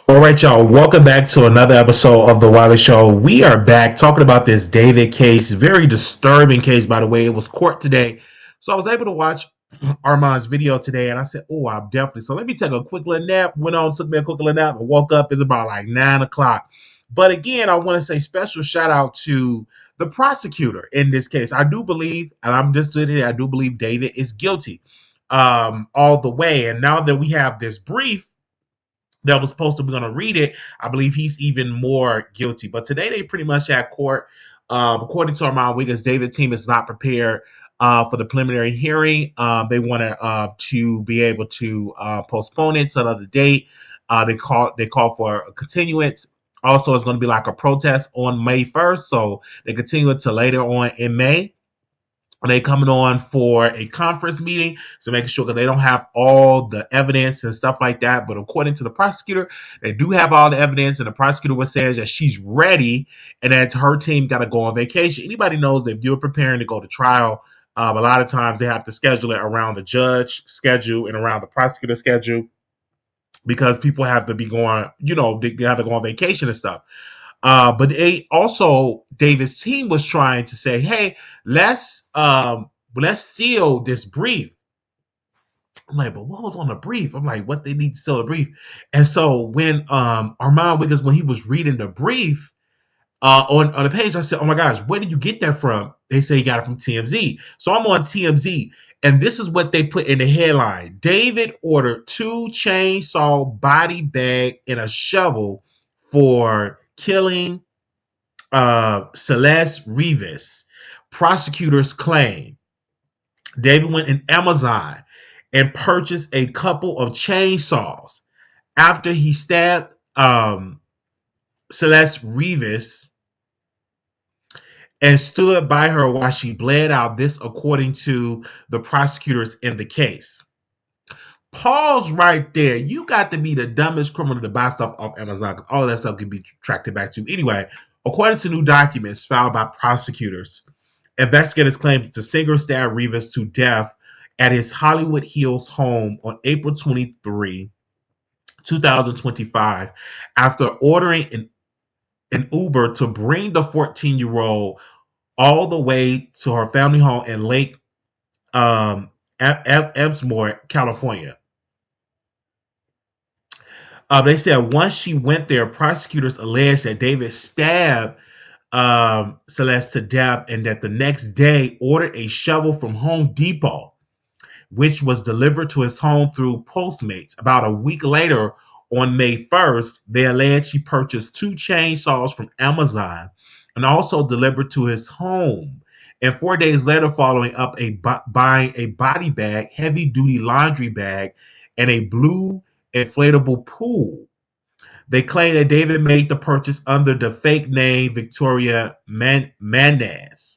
All right, y'all. Welcome back to another episode of The Wiley Show. We are back talking about this David case. Very disturbing case, by the way. It was court today. So I was able to watch Armand's video today, and I said, oh, I'm definitely. So let me take a quick little nap. Went on, took me a quick little nap, and woke up. It's about like 9 o'clock. But again, I want to say special shout out to the prosecutor in this case. I do believe, and I'm just today, I do believe David is guilty all the way. And now that we have this brief, that was supposed to be going to read it, I believe he's even more guilty. But today they pretty much had court. According to Armand Wiggins, David's team is not prepared for the preliminary hearing. They wanted to be able to postpone it to another date. They call for a continuance. Also, it's going to be like a protest on May 1st, so they continue it to later on in May. They coming on for a conference meeting, so making sure that they don't have all the evidence and stuff like that. But according to the prosecutor, they do have all the evidence, and the prosecutor was saying that she's ready and that her team got to go on vacation. Anybody knows that if you're preparing to go to trial, a lot of times they have to schedule it around the judge schedule and around the prosecutor schedule because people have to be going, they have to go on vacation and stuff. But they also David's team was trying to say, "Hey, let's seal this brief." I'm like, "But what was on the brief?" I'm like, "What they need to seal the brief?" And so when Armand Wiggins, when he was reading the brief on the page, I said, "Oh my gosh, where did you get that from?" They say he got it from TMZ. So I'm on TMZ, and this is what they put in the headline: David ordered 2 chainsaw body bag and a shovel for killing Celeste Rivas. Prosecutors claim David went in Amazon and purchased a couple of chainsaws after he stabbed Celeste Rivas and stood by her while she bled out. This, according to the prosecutors in the case. Pause right there. You got to be the dumbest criminal to buy stuff off Amazon. All that stuff can be tracked back to. Anyway, according to new documents filed by prosecutors, investigators claim that the singer stabbed Rivas to death at his Hollywood Hills home on April 23, 2025, after ordering an Uber to bring the 14-year-old all the way to her family home in Lake Ebsmore, California. They said once she went there, prosecutors alleged that David stabbed Celeste to death and that the next day ordered a shovel from Home Depot, which was delivered to his home through Postmates. About a week later, on May 1st, they alleged she purchased 2 chainsaws from Amazon and also delivered to his home. And 4 days later, following up buying a body bag, heavy-duty laundry bag, and a blue inflatable pool. They claim that David made the purchase under the fake name Victoria Manaz.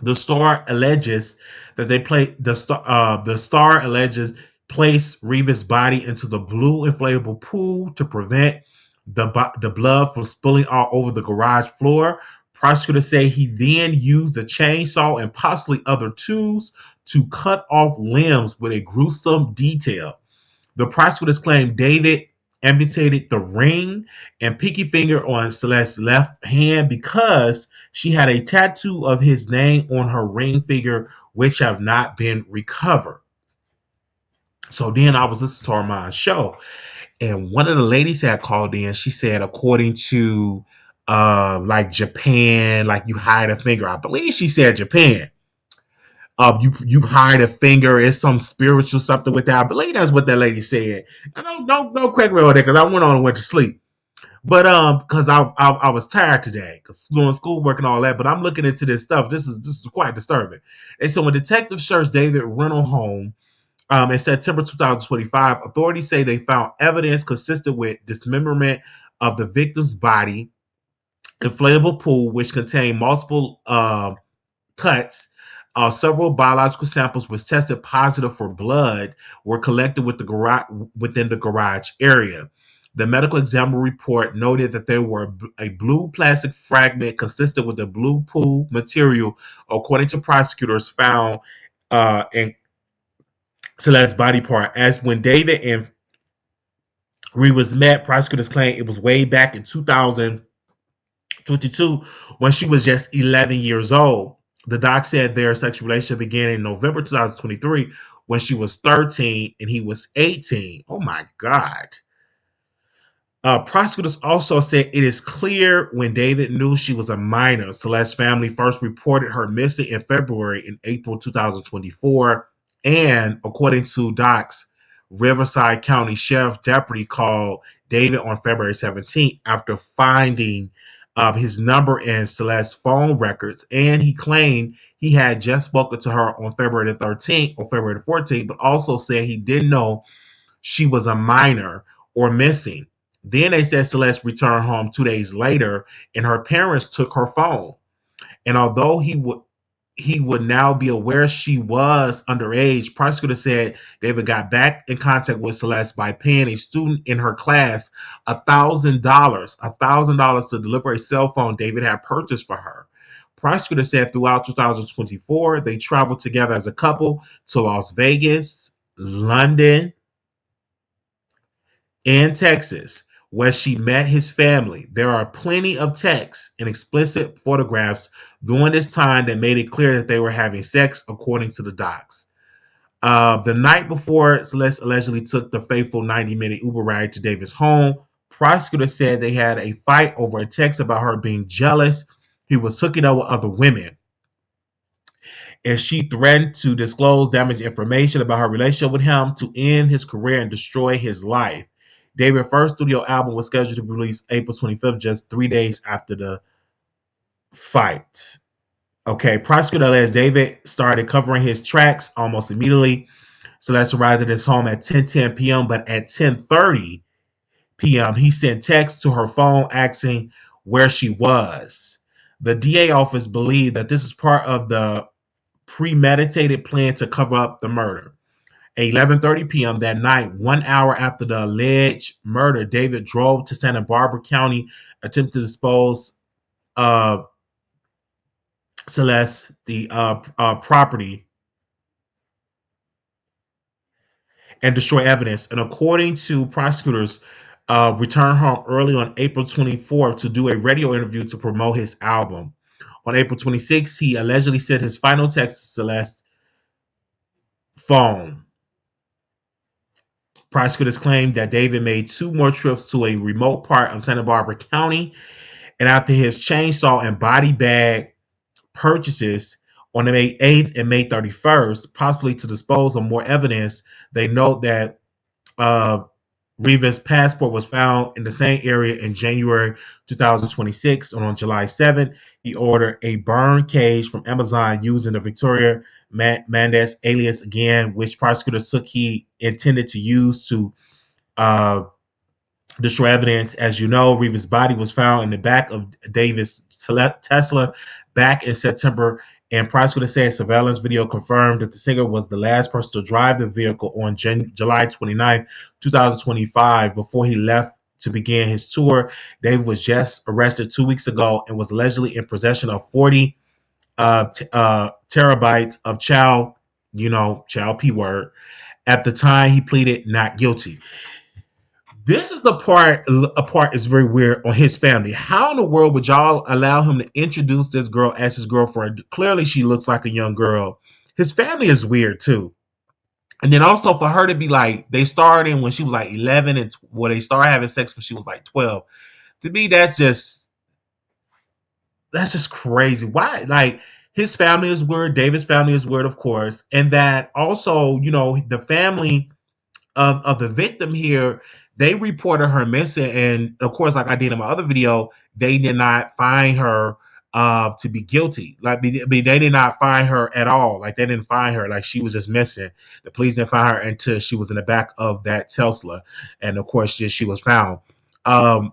The star alleges that the star alleges placed Rivas' body into the blue inflatable pool to prevent the blood from spilling all over the garage floor. Prosecutors say he then used a chainsaw and possibly other tools to cut off limbs with a gruesome detail. The prosecutors claim David amputated the ring and pinky finger on Celeste's left hand because she had a tattoo of his name on her ring finger, which have not been recovered. So then I was listening to Armand's show, and one of the ladies had called in. She said, according to like Japan, like you hide a finger. I believe she said Japan. You hide a finger. It's some spiritual something with that. I believe that's what that lady said. I don't correct me on that because I went on and went to sleep. But because I was tired today because doing schoolwork and all that. But I'm looking into this stuff. This is quite disturbing. And so when detectives searched David rental home in September 2025, authorities say they found evidence consistent with dismemberment of the victim's body, inflatable pool which contained multiple cuts. Several biological samples was tested positive for blood were collected within the garage area. The medical examiner report noted that there were a blue plastic fragment consistent with the blue pool material, according to prosecutors, found in Celeste's body part. As when David and Rivas met. Prosecutors claim it was way back in 2022 when she was just 11 years old. The doc said their sexual relationship began in November 2023 when she was 13 and he was 18. Oh my God. Prosecutors also said it is clear when David knew she was a minor. Celeste's family first reported her missing in February and April 2024. And according to docs, Riverside County Sheriff Deputy called David on February 17th after finding his number in Celeste's phone records. And he claimed he had just spoken to her on February the 13th or February the 14th, but also said he didn't know she was a minor or missing. Then they said Celeste returned home 2 days later, and her parents took her phone. And although he would now be aware she was underage, prosecutor said David got back in contact with Celeste by paying a student in her class $1,000 to deliver a cell phone David had purchased for her. Prosecutor said throughout 2024, they traveled together as a couple to Las Vegas, London, and Texas, where she met his family. There are plenty of texts and explicit photographs during this time that made it clear that they were having sex, according to the docs. The night before Celeste allegedly took the fateful 90-minute Uber ride to David's home, prosecutors said they had a fight over a text about her being jealous. He was hooking up with other women, and she threatened to disclose damaging information about her relationship with him to end his career and destroy his life. David's first studio album was scheduled to be released April 25th, just 3 days after the fight. Okay, prosecutor alleged David started covering his tracks almost immediately. Celeste arrived at his home at 10:10 p.m., but at 10:30 p.m., he sent texts to her phone asking where she was. The DA office believed that this is part of the premeditated plan to cover up the murder. At 11:30 p.m. that night, 1 hour after the alleged murder, David drove to Santa Barbara County, attempted to dispose of Celeste, the property, and destroy evidence. And according to prosecutors, returned home early on April 24th to do a radio interview to promote his album. On April 26th, he allegedly sent his final text to Celeste's phone. Prosecutors claimed that David made two more trips to a remote part of Santa Barbara County, and after his chainsaw and body bag purchases on May 8th and May 31st, possibly to dispose of more evidence, they note that uh, Rivas' passport was found in the same area in January 2026, and on July 7th, he ordered a burn cage from Amazon using the Victoria Mendez alias again, which prosecutors took he intended to use to uh, destroy evidence. As you know, Rivas' body was found in the back of Davis' Tesla back in September, and prosecutors said surveillance video confirmed that the singer was the last person to drive the vehicle on July 29th, 2025, before he left to begin his tour. David was just arrested 2 weeks ago and was allegedly in possession of 40 terabytes of child P word. At the time, he pleaded not guilty. This is the part. A part is very weird on his family. How in the world would y'all allow him to introduce this girl as his girlfriend? Clearly, she looks like a young girl. His family is weird too. And then also for her to be like, they started when she was like 11, and they started having sex when she was like 12. To me, that's just crazy. Why? Like, his family is weird. David's family is weird, of course, and that also, the family of the victim here, they reported her missing, and of course, like I did in my other video, they did not find her to be guilty. Like, I mean, they did not find her at all. Like, they didn't find her. Like, she was just missing. The police didn't find her until she was in the back of that Tesla, and of course, she was found. Um,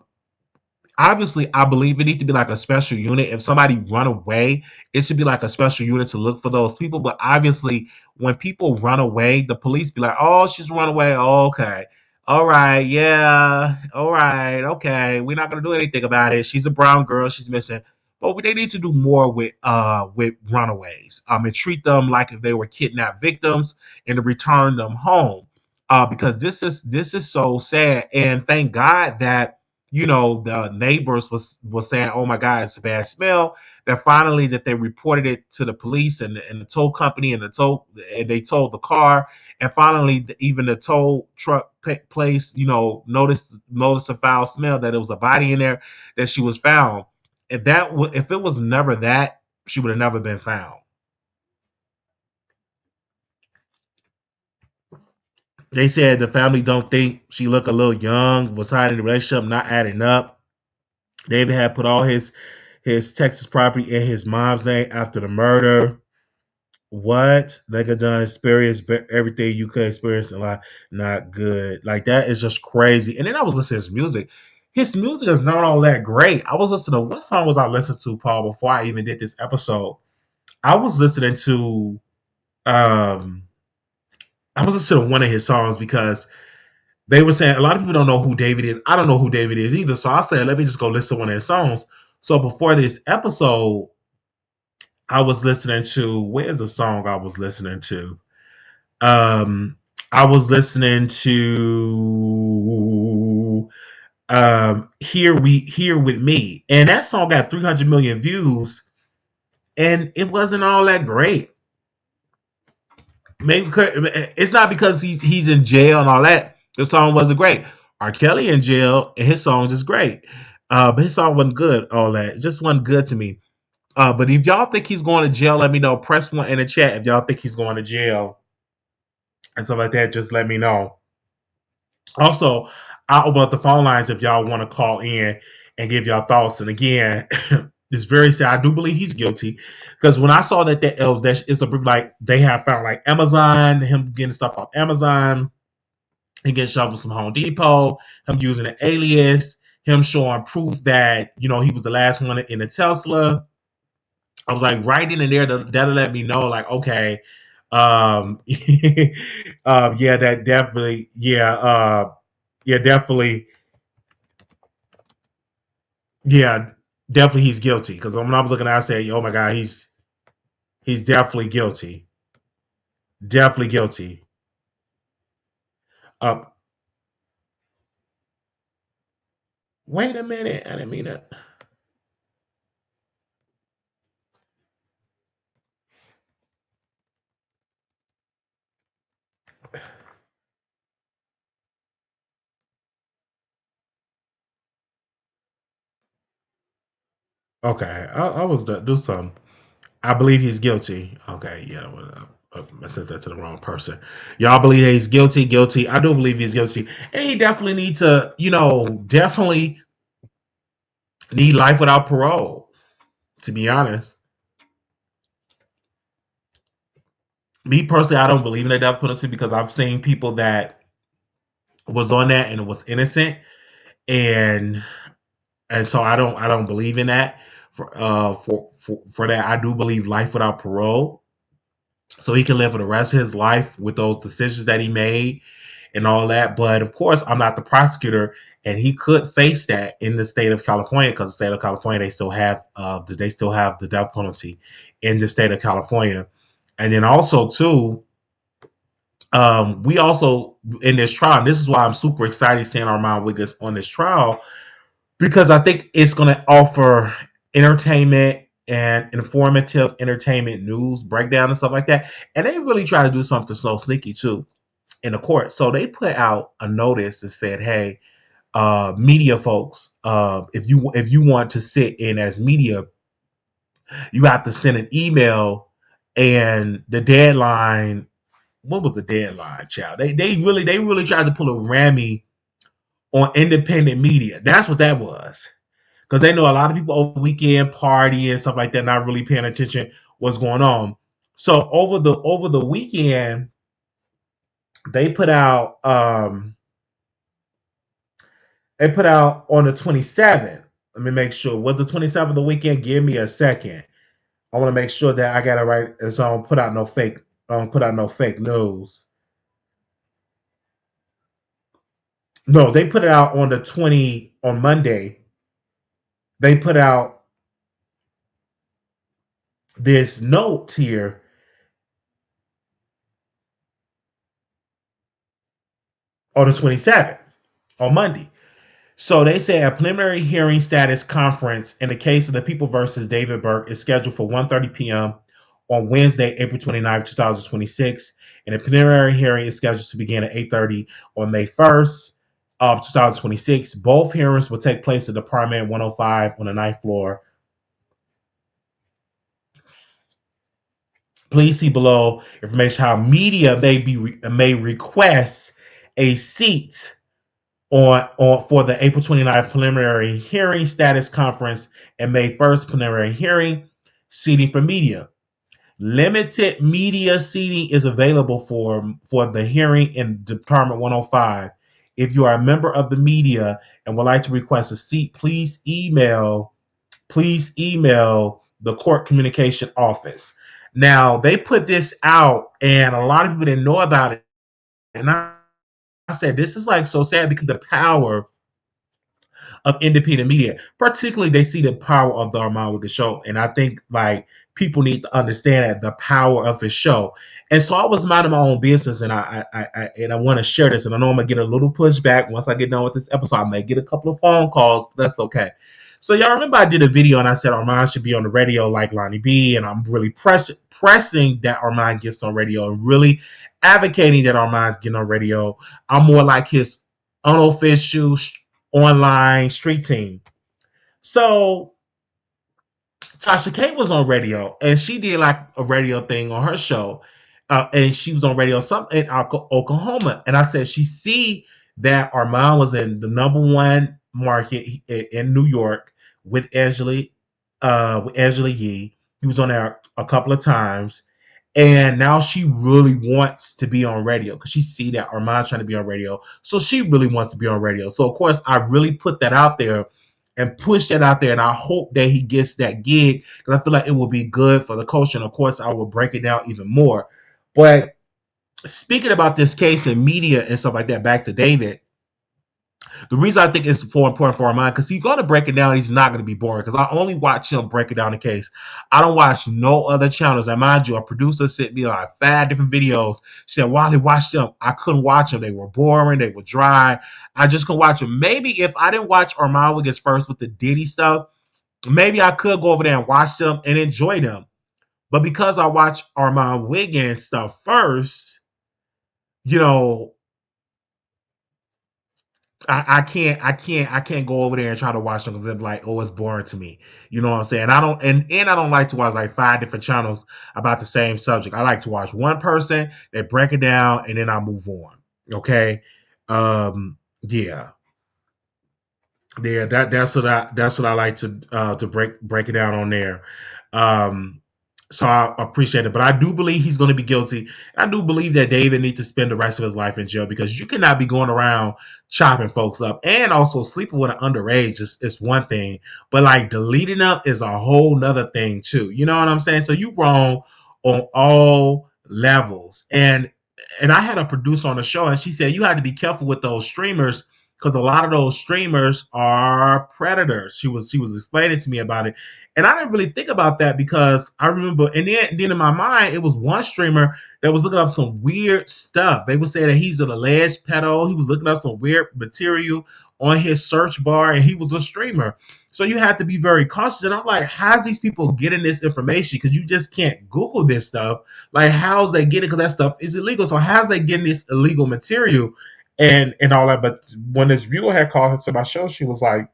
Obviously, I believe it needs to be like a special unit. If somebody run away, it should be like a special unit to look for those people. But obviously, when people run away, the police be like, "Oh, she's run away. Oh, okay, all right, yeah, all right, okay. We're not gonna do anything about it. She's a brown girl. She's missing." But they need to do more with runaways. And treat them like if they were kidnapped victims and to return them home. because this is so sad. And thank God that the neighbors was saying, "Oh my God, it's a bad smell." That finally that they reported it to the police and the tow company and they towed the car. And finally, even the tow truck place, noticed a foul smell, that it was a body in there, that she was found. If it was never that, she would have never been found. They said the family don't think she looked a little young, was hiding the relationship, not adding up. David had put all his Texas property in his mom's name after the murder. What they could done experience everything you could experience in life, not good. Like that is just crazy. And then I was listening to his music. His music is not all that great. I was listening to what song was I listening to, Paul, before I even did this episode? I was listening to um I was listening to one of his songs because they were saying a lot of people don't know who David is. I don't know who David is either. So I said, let me just go listen to one of his songs. So before this episode, I was listening to where's the song I was listening to? Um, I was listening to Here with Me, and that song got 300 million views, and it wasn't all that great. Maybe it's not because he's in jail and all that. The song wasn't great. R. Kelly in jail and his song is great, but his song wasn't good. All that, it just wasn't good to me. But if y'all think he's going to jail, let me know. Press one in the chat if y'all think he's going to jail and stuff like that. Just let me know. Also, I'll open up the phone lines if y'all want to call in and give y'all thoughts. And again, it's very sad. I do believe he's guilty because when I saw that it's a like they have found like Amazon, him getting stuff off Amazon, he getting shovels from Home Depot, him using an alias, him showing proof that he was the last one in the Tesla. I was like right in there that'll let me know like okay, yeah, that definitely, yeah, definitely, yeah, definitely he's guilty. Because when I was looking at it, I said, oh my God, he's definitely guilty. Definitely guilty. Uh, Wait a minute. I didn't mean that. Okay, I was do something. I believe he's guilty. Okay, yeah, well, I sent that to the wrong person. Y'all believe that he's guilty? Guilty. I do believe he's guilty, and he definitely needs to, definitely need life without parole. To be honest, me personally, I don't believe in the death penalty because I've seen people that was on that and it was innocent, and so I don't believe in that. For that, I do believe life without parole, so he can live for the rest of his life with those decisions that he made and all that. But of course, I'm not the prosecutor, and he could face that in the state of California because the state of California they still have the death penalty in the state of California, and then also too. We also in this trial, and this is why I'm super excited seeing Armand Wiggins on this trial because I think it's going to offer entertainment and informative entertainment news breakdown and stuff like that. And they really try to do something so sneaky too in the court. So they put out a notice that said, "Hey, media folks, if you want to sit in as media, you have to send an email." And the deadline, what was the deadline, child? They really tried to pull a Grammy on independent media. That's what that was. Because they know a lot of people over the weekend party and stuff like that, not really paying attention what's going on. So over the weekend, they put out on the 27th. Let me make sure. Was the 27th of the weekend? Give me a second. I want to make sure that I got it right, so I don't put out no fake. I don't put out no fake news. No, they put it out on the 20 on Monday. They put out this note here. on the 27th, on Monday. So they say a preliminary hearing status conference in the case of the People versus David Burke is scheduled for 1:30 p.m. on Wednesday, April 29th, 2026. And the preliminary hearing is scheduled to begin at 8:30 on May 1st of 2026. Both hearings will take place at the Department 105 on the ninth floor. Please see below information how media may request a seat on for the April 29th preliminary hearing status conference and May 1st preliminary hearing. Seating for media. Limited media seating is available for the hearing in Department 105. If you are a member of the media and would like to request a seat, please email the court communication office. Now, they put this out and a lot of people didn't know about it. And I said, this is like so sad because the power of independent media, particularly they see the power of the Armand Wiggins show. And I think like people need to understand that the power of his show. And so I was minding my own business and I want to share this. And I know I'm gonna get a little pushback once I get done with this episode. I may get a couple of phone calls, but that's okay. So y'all remember I did a video and I said Armand should be on the radio like Lonnie B, and I'm really pressing that Armand gets on radio and really advocating that Armand's getting on radio. I'm more like his unofficial online street team. So Tasha K was on radio and she did like a radio thing on her show. And she was on radio something in Oklahoma. And I said, she see that Armand was in the #1 market in New York with Angela Yee. He was on there a couple of times. And now she really wants to be on radio because she see that Armand's trying to be on radio. So she really wants to be on radio. So, of course, I really put that out there and push that out there. And I hope that he gets that gig because I feel like it will be good for the culture. And, of course, I will break it down even more. But speaking about this case in media and stuff like that, back to David, the reason I think it's more important for Armand, because he's going to break it down, he's not going to be boring, because I only watch him break it down the case. I don't watch no other channels. And mind you, a producer sent me like 5 different videos. She said, while he watched them, I couldn't watch them. They were boring. They were dry. I just couldn't watch them. Maybe if I didn't watch Armand Wiggins first with the Diddy stuff, maybe I could go over there and watch them and enjoy them. But because I watched Armand Wiggins stuff first, you know, I can't go over there and try to watch them because they're like, oh, it's boring to me. You know what I'm saying? I don't and I don't like to watch like 5 different channels about the same subject. I like to watch one person, they break it down, and then I move on. Okay. Yeah. Yeah, that's what I like to break it down on there. So I appreciate it. But I do believe he's going to be guilty. I do believe that David needs to spend the rest of his life in jail because you cannot be going around chopping folks up and also sleeping with an underage is one thing. But like deleting them is a whole nother thing too. You know what I'm saying? So you wrong on all levels. And I had a producer on the show and she said you had to be careful with those streamers because a lot of those streamers are predators. She was explaining to me about it. And I didn't really think about that because I remember, and then in my mind, it was one streamer that was looking up some weird stuff. They would say that he's an alleged pedo. He was looking up some weird material on his search bar, and he was a streamer. So you have to be very cautious. And I'm like, how's these people getting this information? Because you just can't Google this stuff. Like, how's they getting it? Because that stuff is illegal. So how's they getting this illegal material and all that? But when this viewer had called into my show, she was like,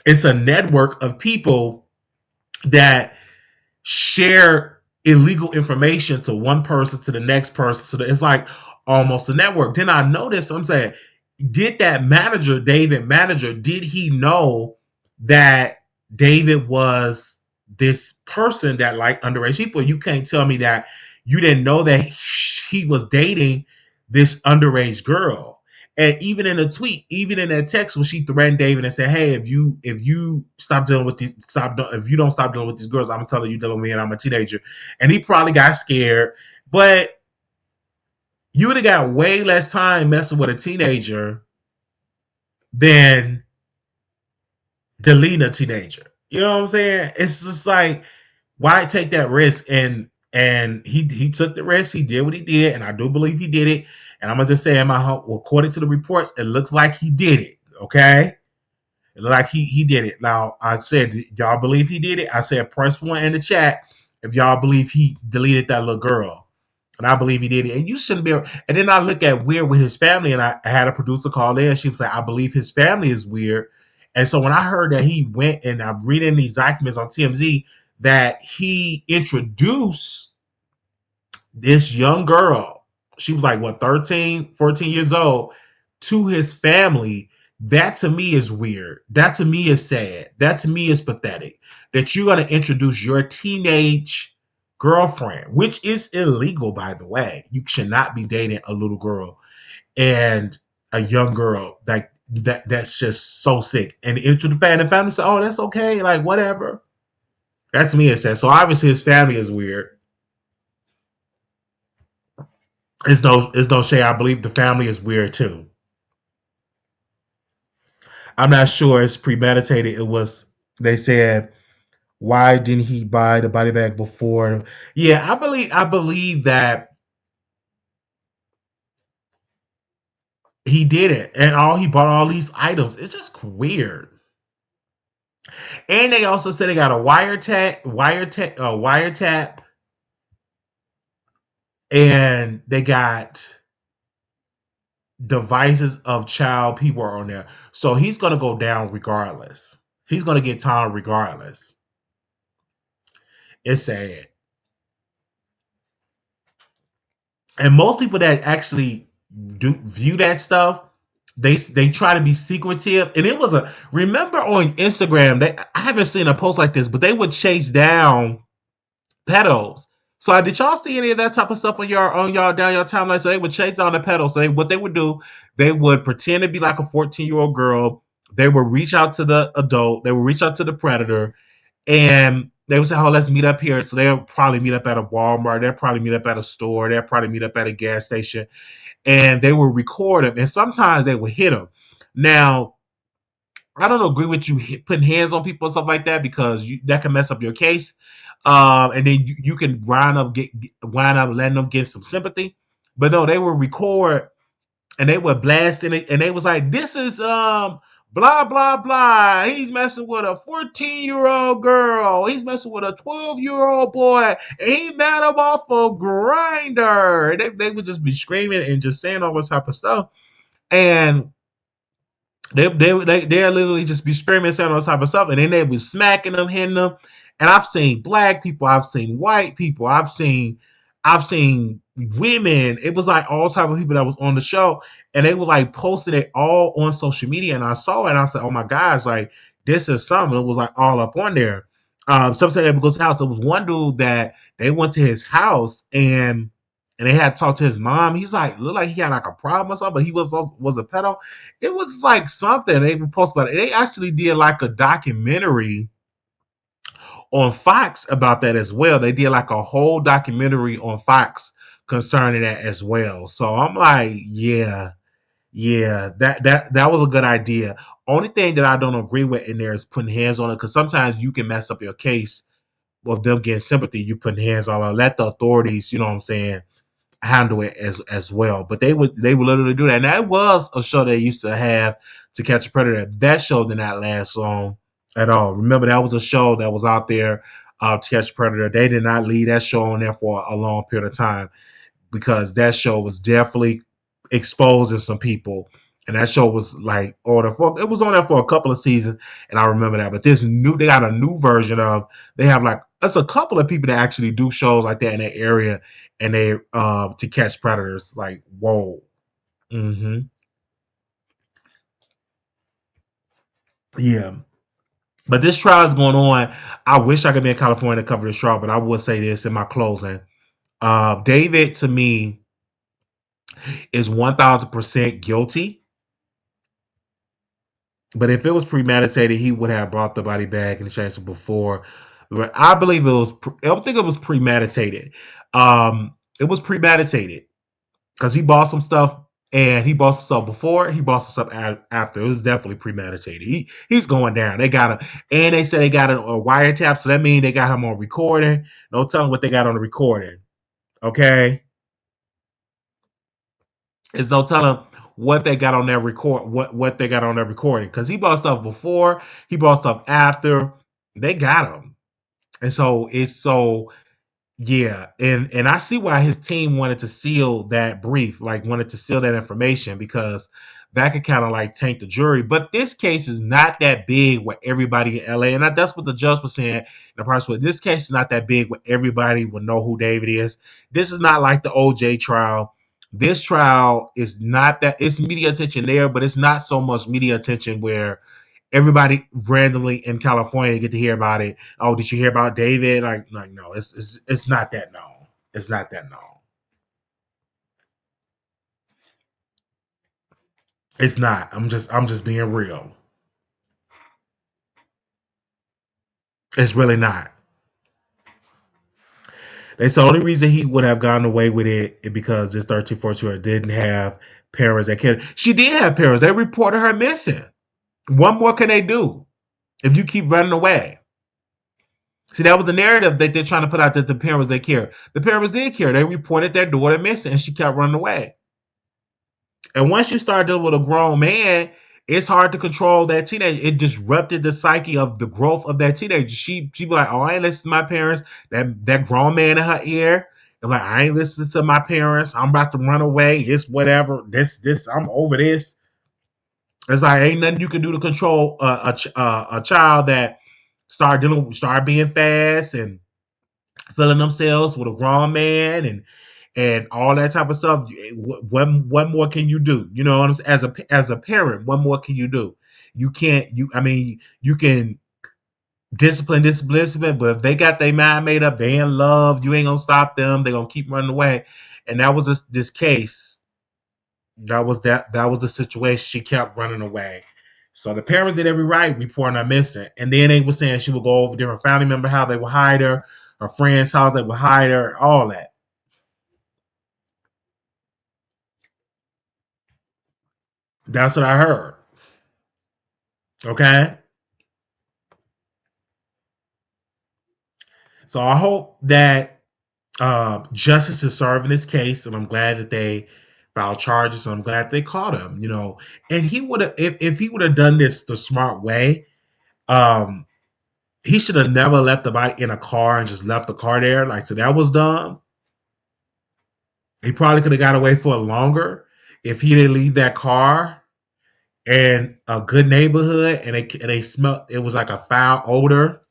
it's a network of people that share illegal information to one person to the next person. So it's like almost a network. Then I noticed, I'm saying, did that manager, David manager, did he know that David was this person that liked underage people? You can't tell me that you didn't know that he was dating this underage girl. And even in a tweet, even in that text, when she threatened David and said, "Hey, if you stop dealing with these, if you don't stop dealing with these girls, I'm gonna tell you dealing with me, and I'm a teenager." And he probably got scared, but you would have got way less time messing with a teenager than deleting a teenager. You know what I'm saying? It's just like, why take that risk? And And he took the risk. He did what he did, and I do believe he did it. And I'm gonna just say, in my home, according to the reports, it looks like he did it. Okay, it looked like he did it. Now I said, y'all believe he did it? I said, press one in the chat if y'all believe he deleted that little girl. And I believe he did it. And you shouldn't be. And then I look at weird with his family, and I had a producer call in. She was like, I believe his family is weird. And so when I heard that he went, and I'm reading these documents on TMZ, that he introduced this young girl, she was like, what, 13, 14 years old, to his family. That to me is weird. That to me is sad. That to me is pathetic. That you're going to introduce your teenage girlfriend, which is illegal, by the way. You should not be dating a little girl and a young girl. Like that's just so sick. And into the family say, oh, that's okay. Like, whatever. That's me, it says. So obviously his family is weird. It's no shade. I believe the family is weird too. I'm not sure it's premeditated. It was, they said, why didn't he buy the body bag before? Yeah, I believe that he did it. And he bought all these items. It's just weird. And they also said they got a wiretap, and they got devices of child people are on there. So he's gonna go down regardless. He's gonna get time regardless. It's sad. And most people that actually do view that stuff, they try to be secretive. And it was a, remember on Instagram, they, I haven't seen a post like this, but they would chase down pedals. So did y'all see any of that type of stuff on y'all down your timeline? So they would chase down the pedals. So what they would do, they would pretend to be like a 14-year-old girl. They would reach out to the adult. They would reach out to the predator, and they would say, "Oh, let's meet up here." So they'll probably meet up at a Walmart. They'll probably meet up at a store. They'll probably meet up at a gas station, and they will record them. And sometimes they will hit them. Now, I don't agree with you putting hands on people and stuff like that, because that can mess up your case. And then you can wind up letting them get some sympathy. But no, they will record, and they were blasting it, and they was like, "This is blah blah blah. He's messing with a 14-year-old girl. He's messing with a 12-year-old boy, and he met him off of Grinder." They would just be screaming and just saying all this type of stuff, and they'll literally just be screaming, saying all this type of stuff, and then they be smacking them, hitting them. And I've seen black people, I've seen white people, I've seen women. It was like all type of people that was on the show, and they were like posting it all on social media. And I saw it, and I said, "Oh my gosh, like this is something." It was like all up on there. Some said they would go to his house. It was one dude that they went to his house, and they had talked to his mom. He's like, looked like he had like a problem or something, but he was a pedo. It was like something they even posted about it. They actually did like a documentary on Fox about that as well. They did like a whole documentary on Fox concerning that as well. So I'm like, yeah, yeah, that was a good idea. Only thing that I don't agree with in there is putting hands on it, because sometimes you can mess up your case with them getting sympathy. You putting hands on it. Let the authorities, you know what I'm saying, handle it as well. But they would literally do that. And that was a show they used to have, To Catch a Predator. That show did not last long at all. Remember, that was a show that was out there, To Catch a Predator. They did not leave that show on there for a long period of time, because that show was definitely exposing some people. And that show was like it was on there for a couple of seasons, and I remember that. But they got a new version of. They have like, that's a couple of people that actually do shows like that in that area, and they To Catch Predators. Like, whoa. Hmm. Yeah. But this trial is going on. I wish I could be in California to cover this trial, but I will say this in my closing. David, to me, is 1,000% guilty. But if it was premeditated, he would have brought the body back and changed it before. But I believe it was. I don't think it was premeditated. It was premeditated because he bought some stuff. And he bossed us up before, he bossed us up after. It was definitely premeditated. He's going down. They got him, and they said they got a wiretap, so that means they got him on recording. No telling what they got on the recording. Okay, it's no telling what they got on their record, what they got on their recording, because he bought stuff before, he bought stuff after. They got him, and so it's so yeah, and I see why his team wanted to seal that brief, like wanted to seal that information because that could kind of like taint the jury. But this case is not that big with everybody in LA, and that's what the judge was saying in the process. With this case is not that big where everybody will know who David is. This is not like the OJ trial. This trial is not that it's media attention there, but it's not so much media attention where everybody randomly in California get to hear about it. Oh, did you hear about David? Like no, it's not that known. It's not that known. It's not. I'm just being real. It's really not. It's the only reason he would have gotten away with it is because this 13, 14 didn't have parents that cared. She did have parents. They reported her missing. What more can they do if you keep running away? See, that was the narrative that they're trying to put out that the parents they care. The parents did care. They reported their daughter missing and she kept running away. And once you start dealing with a grown man, it's hard to control that teenager. It disrupted the psyche of the growth of that teenager. She be like, "Oh, I ain't listen to my parents." That grown man in her ear. I'm like, "I ain't listening to my parents. I'm about to run away. It's whatever. This. I'm over this." It's like ain't nothing you can do to control a child that start being fast and feeling themselves with a grown man and all that type of stuff. What more can you do? You know what I'm saying? As a parent, what more can you do? You can't. I mean, you can discipline, but if they got their mind made up, they in love. You ain't gonna stop them. They gonna keep running away. And that was this case. That was the situation. She kept running away. So the parents did every right reporting her missing. And then they were saying she would go over different family member how they would hide her friends how they would hide her, all that. That's what I heard. Okay. So I hope that justice is served in this case, and I'm glad that they filed charges, and I'm glad they caught him. And he would have, if he would have done this the smart way, um, he should have never left the bike in a car and just left the car there. Like, so that was dumb. He probably could have got away for longer if he didn't leave that car in a good neighborhood and they smelled it was like a foul odor.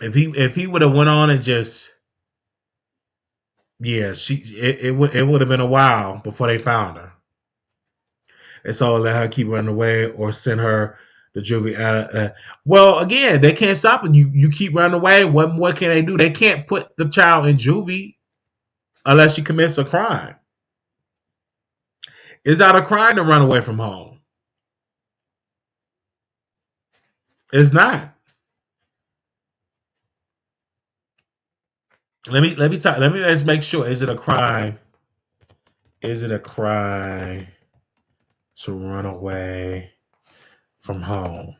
If he would have went on and just yeah, it would have been a while before they found her. And so let her keep running away or send her to juvie. Well, again, they can't stop it. You keep running away. What can they do? They can't put the child in juvie unless she commits a crime. It's not a crime to run away from home. It's not. Let me just make sure. Is it a crime? Is it a crime to run away from home?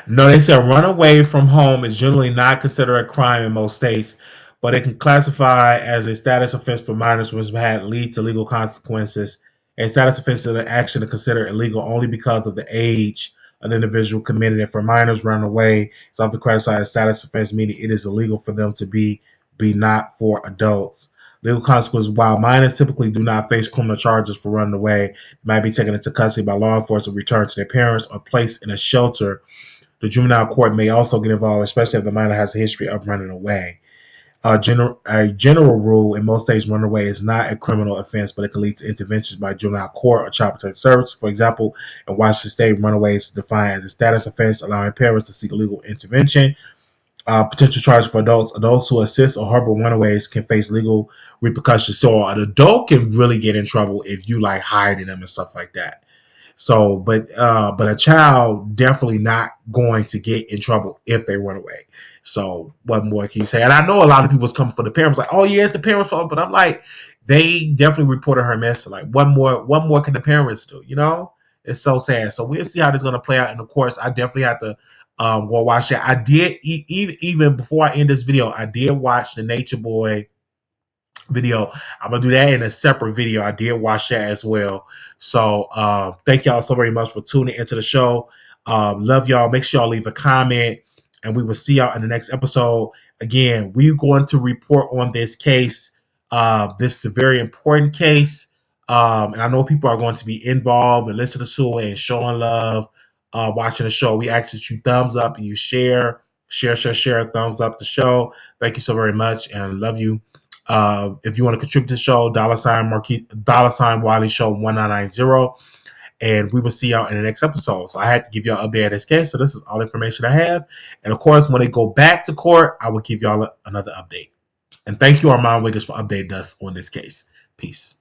No, they said run away from home is generally not considered a crime in most states, but it can classify as a status offense for minors, which had lead to legal consequences. A status offense is an action to consider illegal only because of the age an individual committed it. For minors running away, it's often classified as status offense, meaning it is illegal for them to be not for adults. Legal consequences: while minors typically do not face criminal charges for running away, might be taken into custody by law enforcement, returned to their parents, or placed in a shelter. The juvenile court may also get involved, especially if the minor has a history of running away. A general rule in most states, running away is not a criminal offense, but it can lead to interventions by juvenile court or child protective service. For example, in Washington State, runaway is defined as a status offense, allowing parents to seek legal intervention. Potential charges for adults: adults who assist or harbor runaways can face legal repercussions. So an adult can really get in trouble if you like hiding them and stuff like that. So, but a child definitely not going to get in trouble if they run away. So what more can you say? And I know a lot of people was coming for the parents, like, oh yeah, it's the parents' fault. But I'm like, they definitely reported her missing. Like, what more can the parents do? You know, it's so sad. So we'll see how this is gonna play out. And of course, I definitely have to go watch that. I did even before I end this video, I did watch the Nature Boy video. I'm gonna do that in a separate video. I did watch that as well. So thank y'all so very much for tuning into the show. Love y'all. Make sure y'all leave a comment, and we will see y'all in the next episode. Again, we're going to report on this case. This is a very important case, and I know people are going to be involved and listening to it and showing love, watching the show. We ask that you thumbs up and you share, thumbs up the show. Thank you so very much, and love you. If you want to contribute to the show, $ Wiley Show 1990, and we will see y'all in the next episode. So I had to give y'all an update of this case. So this is all the information I have. And of course, when they go back to court, I will give y'all another update. And thank you, Armand Wiggins, for updating us on this case. Peace.